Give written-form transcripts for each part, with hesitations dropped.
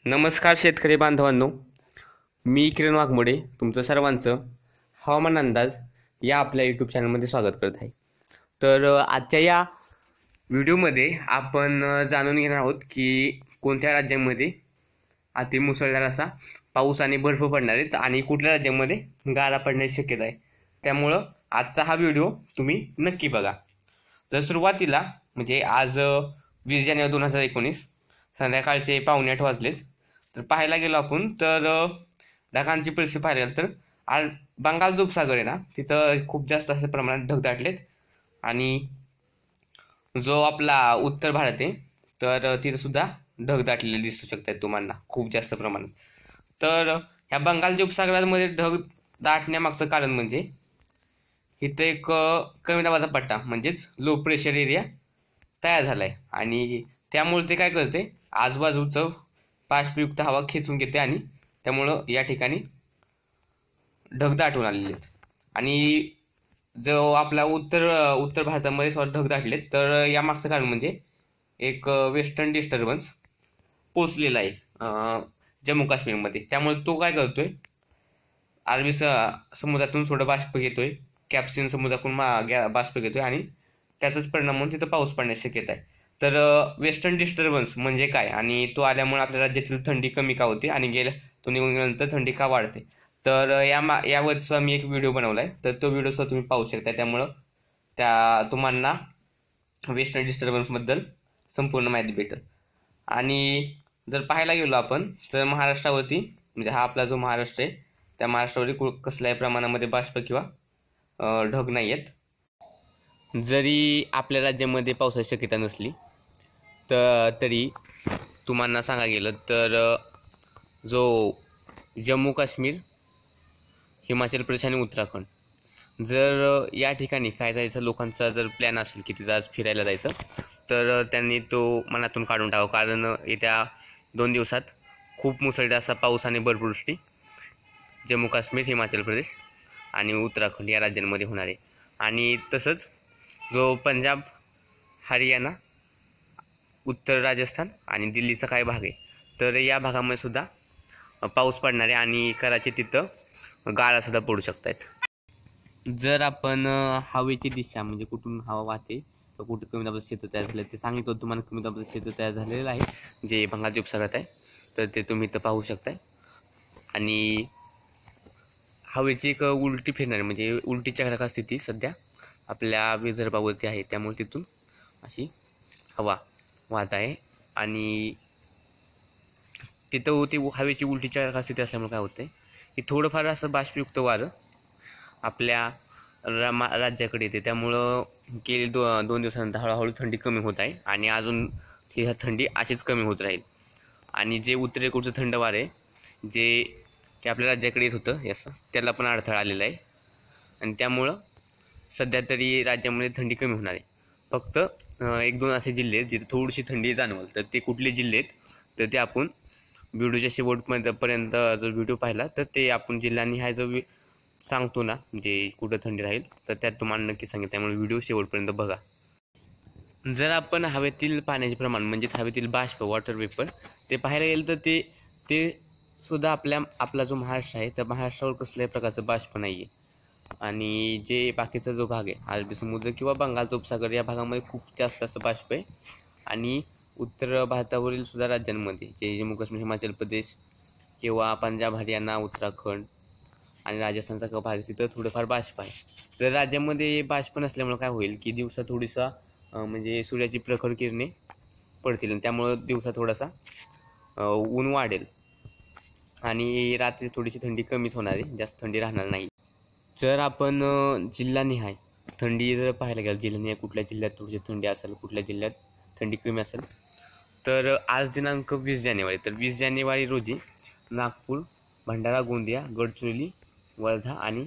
नमस्कार शेतकरी बांधवांनो, मी किरण वाघमोडे तुमचं सर्वांचं हवामान अंदाज या आपल्या यूट्यूब चॅनलमध्ये स्वागत करत आहे. तर आजच्या या व्हिडिओमध्ये आपण जाणून घेणार आहोत की कोणत्या राज्यांमध्ये अतिमुसळधार असा पाऊस आणि बर्फ पडणार आहे आणि कुठल्या राज्यामध्ये गारा पडण्याची शक्यता आहे. त्यामुळं आजचा हा व्हिडिओ तुम्ही नक्की बघा. तर सुरुवातीला म्हणजे आज 20 जानेवारी 2019 संध्याकाळचे 7:45 वाजलेत. तर पाहायला गेलो आपण तर ढगांची परिस्थिती पाहायला गेलं तर आज बंगाल जो उपसागर आहे ना, तिथं खूप जास्त अशा प्रमाणात ढग दाटलेत आणि जो आपला उत्तर भारत आहे तर तिथं सुद्धा ढग दाटलेले दिसू शकतात तुम्हाला खूप जास्त प्रमाणात. तर ह्या बंगालच्या उपसागरामध्ये ढग दाटण्यामागचं कारण म्हणजे इथं एक कमी दाबाचा पट्टा म्हणजेच लो प्रेशर एरिया तयार झाला आहे आणि त्यामुळे ते काय करते, आजूबाजूचं बाष्पयुक्त हवा खेचून घेते आणि त्यामुळं या ठिकाणी ढग दाटून आलेले आहेत. आणि जो आपला उत्तर भारतामध्ये स्वतः ढग दाटलेत तर यामागचं कारण म्हणजे एक वेस्टर्न डिस्टर्बन्स पोचलेला आहे जम्मू काश्मीरमध्ये. त्यामुळे तो काय करतोय, अरबी समुद्रातून थोडं बाष्प घेतोय, कॅप्सियन समुद्रातून बाष्प घेतोय आणि त्याचाच परिणाम म्हणून तिथं पाऊस पडण्याची शक्यता आहे. तर वेस्टर्न डिस्टर्बन्स म्हणजे काय आणि तो आल्यामुळे आपल्या राज्यातील थंडी कमी का होते आणि तो निघून गेल्यानंतर थंडी का वाढते. तर यावरचा मी एक व्हिडिओ बनवला आहे, तर तो व्हिडिओ सुद्धा तुम्ही पाहू शकता. त्यामुळं तुम्हाला वेस्टर्न डिस्टर्बन्सबद्दल संपूर्ण माहिती भेटेल. आणि जर पाहायला गेलो आपण तर महाराष्ट्रावरती म्हणजे हा आपला जो महाराष्ट्र आहे त्या महाराष्ट्रावरती कसल्याही प्रमाणामध्ये बाष्प किंवा ढग नाही आहेत. जरी आपल्या राज्यामध्ये पावसाची शक्यता नसली तरी तुम्हाला सांगा गेलं तर जो जम्मू काश्मीर, हिमाचल प्रदेश आणि उत्तराखंड जर या ठिकाणी काय जायचं लोकांचा जर प्लॅन असेल की तिथं आज फिरायला जायचं तर त्यांनी तो मनातून काढून टाकावं. कारण येत्या 2 दिवसात खूप मुसळधार असा पाऊस आणि बर्फवृष्टी जम्मू काश्मीर, हिमाचल प्रदेश आणि उत्तराखंड या राज्यांमध्ये होणार आहे. आणि तसंच जो पंजाब, हरियाणा, उत्तर राजस्थान आणि दिल्लीचा काही भाग आहे तर या भागामध्ये सुद्धा पाऊस पडणार आहे आणि कदाचित तिथं गारासुद्धा पडू शकत आहेत. जर आपण हवेची दिशा म्हणजे कुठून हवा वाहते तर कुठे कमी दाबाचं क्षेत्र तयार झालं ते सांगितलं तुम्हाला. कमी दाबाचं क्षेत्र तयार झालेलं आहे जे बंगालच्या उपसागरात आहे, तर ते तुम्ही इथं पाहू शकताय. आणि हवेची एक उलटी फिरणारी म्हणजे उलटी चक्राकार स्थिती सध्या आपल्या विदर्भावरती आहे. त्यामुळे तिथून अशी हवा वाहत आहे आणि तिथं ती हवेची उलटी चक्राकार स्थिती असल्यामुळे काय होतं की थोडंफार असं बाष्पयुक्त वारं आपल्या राज्याकडे येते. त्यामुळं गेली 2 दिवसानंतर हळूहळू थंडी कमी होत आहे आणि अजून ही थंडी अशीच कमी होत राहील. आणि जे उत्तरेकडचं थंड वारं आहे जे की आपल्या राज्याकडे येत होतं याचं त्याला पण अडथळा आलेला आहे आणि त्यामुळं सध्या तरी राज्यामध्ये थंडी कमी होणार आहे. फक्त 1-2 असे जिल्हे आहेत जिथे थोडीशी थंडी जाणवल. तर ते कुठले जिल्हे आहेत तर ते आपण व्हिडिओच्या शेवटपर्यंत जर व्हिडिओ पाहिला तर ते आपण जिल्ह्यांनी हा जो सांगतो ना म्हणजे कुठं थंडी राहील तर त्यात तुम्हाला नक्की सांगेल. त्यामुळे व्हिडिओ शेवटपर्यंत बघा. जर आपण हवेतील पाण्याचे प्रमाण म्हणजेच हवेतील बाष्प वॉटर वेपर ते पाहायला गेलं तर ते सुद्धा आपला जो महाराष्ट्र आहे त्या महाराष्ट्रावर कसल्याही प्रकारचं बाष्प नाही आहे. आणि जे बाकीचा जो भाग आहे अरबी समुद्र किंवा बंगालचा उपसागर या भागामध्ये खूप जास्त असं बाष्प आहे. आणि उत्तर भारतावरील सुद्धा राज्यांमध्ये जे जम्मू काश्मीर, हिमाचल प्रदेश किंवा पंजाब, हरियाणा, उत्तराखंड आणि राजस्थानचा भाग आहे तिथं थोडंफार बाष्प आहे. तर राज्यामध्ये बाष्प नसल्यामुळे काय होईल की दिवसा थोडीसा म्हणजे सूर्याची प्रखर किरणे पडतील आणि त्यामुळं दिवसा थोडासा ऊन वाढेल आणि रात्री थोडीशी थंडी कमीच होणार आहे, जास्त थंडी राहणार नाही. जर आपण जिल्हानिहाय थंडी जर पाहायला गेलं जिल्हानिहाय कुठल्या जिल्ह्यात थोडीशी थंडी असेल, कुठल्या जिल्ह्यात थंडी कमी असेल तर आज दिनांक 20 जानेवारी तर 20 जानेवारी रोजी नागपूर, भंडारा, गोंदिया, गडचिरोली, वर्धा आणि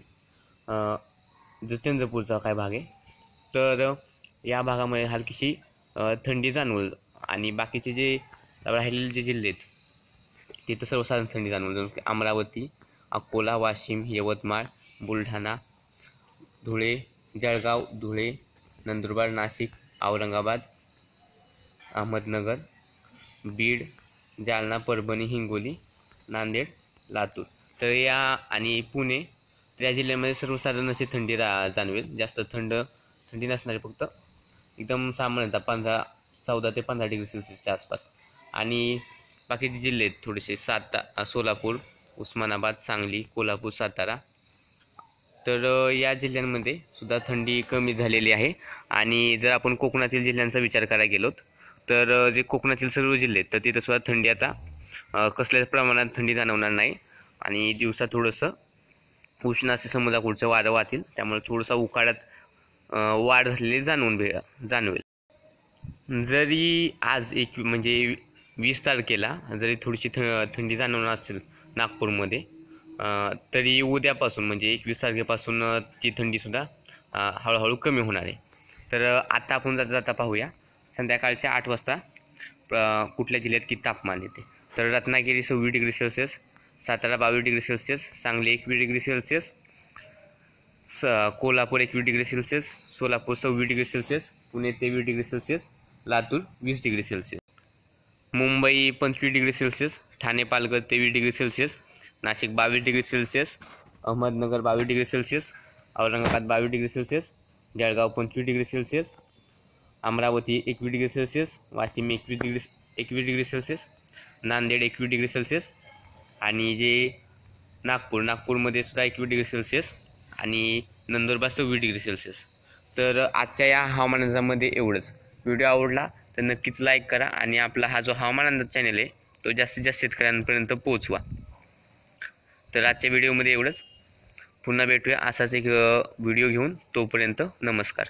जो चंद्रपूरचा काय भाग आहे तर या भागामध्ये हलकीशी थंडी जाणवल. आणि बाकीचे जे राहिलेले जे जिल्हे आहेत तिथं सर्वसाधारण थंडी जाणवल. अमरावती, अकोला, वाशिम, यवतमाळ, बुलढाणा, धुळे, जळगाव, धुळे, नंदुरबार, नाशिक, औरंगाबाद, अहमदनगर, बीड, जालना, परभणी, हिंगोली, नांदेड, लातूर. तर या आणि पुणे तर या जिल्ह्यामध्ये सर्वसाधारण अशी थंडी जाणवेल. जास्त थंडी नसणारी, फक्त एकदम सामान्यतः 14 ते 15 डिग्री सेल्सिअसच्या आसपास. आणि बाकीचे जिल्हे आहेत थोडेसे सोलापूर, उस्मानाबाद, सांगली, कोल्हापूर, सातारा. तर या जिल्ह्यांमध्ये सुद्धा थंडी कमी झालेली आहे. आणि जर आपण कोकणातील जिल्ह्यांचा विचार करायला गेलो तर जे कोकणातील सर्व जिल्हे आहेत तर तिथं सुद्धा थंडी आता कसल्याच प्रमाणात थंडी जाणवणार नाही. आणि दिवसात थोडंसं उष्ण असे समुद्राकडचं वारं वाहतील, त्यामुळे थोडंसं उकाड्यात वाढ झालेली जाणवेल. जरी आज म्हणजे 20 तारखेला जरी थोडीशी थंडी जाणवणार असेल नागपूरमध्ये, तरी उद्यापासून म्हणजे 21 तारखेपासून ती थंडीसुद्धा हळूहळू कमी होणार आहे. तर आता आपण जाता पाहूया संध्याकाळच्या 8 वाजता कुठल्या जिल्ह्यात किती तापमान येते. तर Ratnagiri 26 degree Celsius, Satara 22 degree Celsius, Sangli 21 degree Celsius, Kolhapur 21 degree Celsius, Solapur 26 degree Celsius, Pune 23 degree Celsius, Latur 20 degree Celsius, Mumbai 25 degree Celsius, Thane Palghar 23 degree Celsius, Nashik 22 degree Celsius, Ahmednagar 22 degree Celsius, Aurangabad 22 degree Celsius, Jalgaon 25 degree Celsius, Amravati 21 degree Celsius, Washim 21 degree Celsius, Nanded 21 degree Celsius, आणि जे नागपूरमध्ये सुद्धा 21 degree Celsius, आणि Nandurbar 26 degree Celsius. तर आजच्या या हवामान अंदाजामध्ये एवढंच. व्हिडिओ आवडला तर नक्कीच लाईक करा आणि आपला हा जो हवामान अंदाज चॅनल आहे तो जास्तीत जास्त शेतकऱ्यांपर्यंत पोहोचवा. तर आजच्या व्हिडिओमध्ये एवढंच. पुन्हा भेटूया असाच एक व्हिडिओ घेऊन. तोपर्यंत नमस्कार.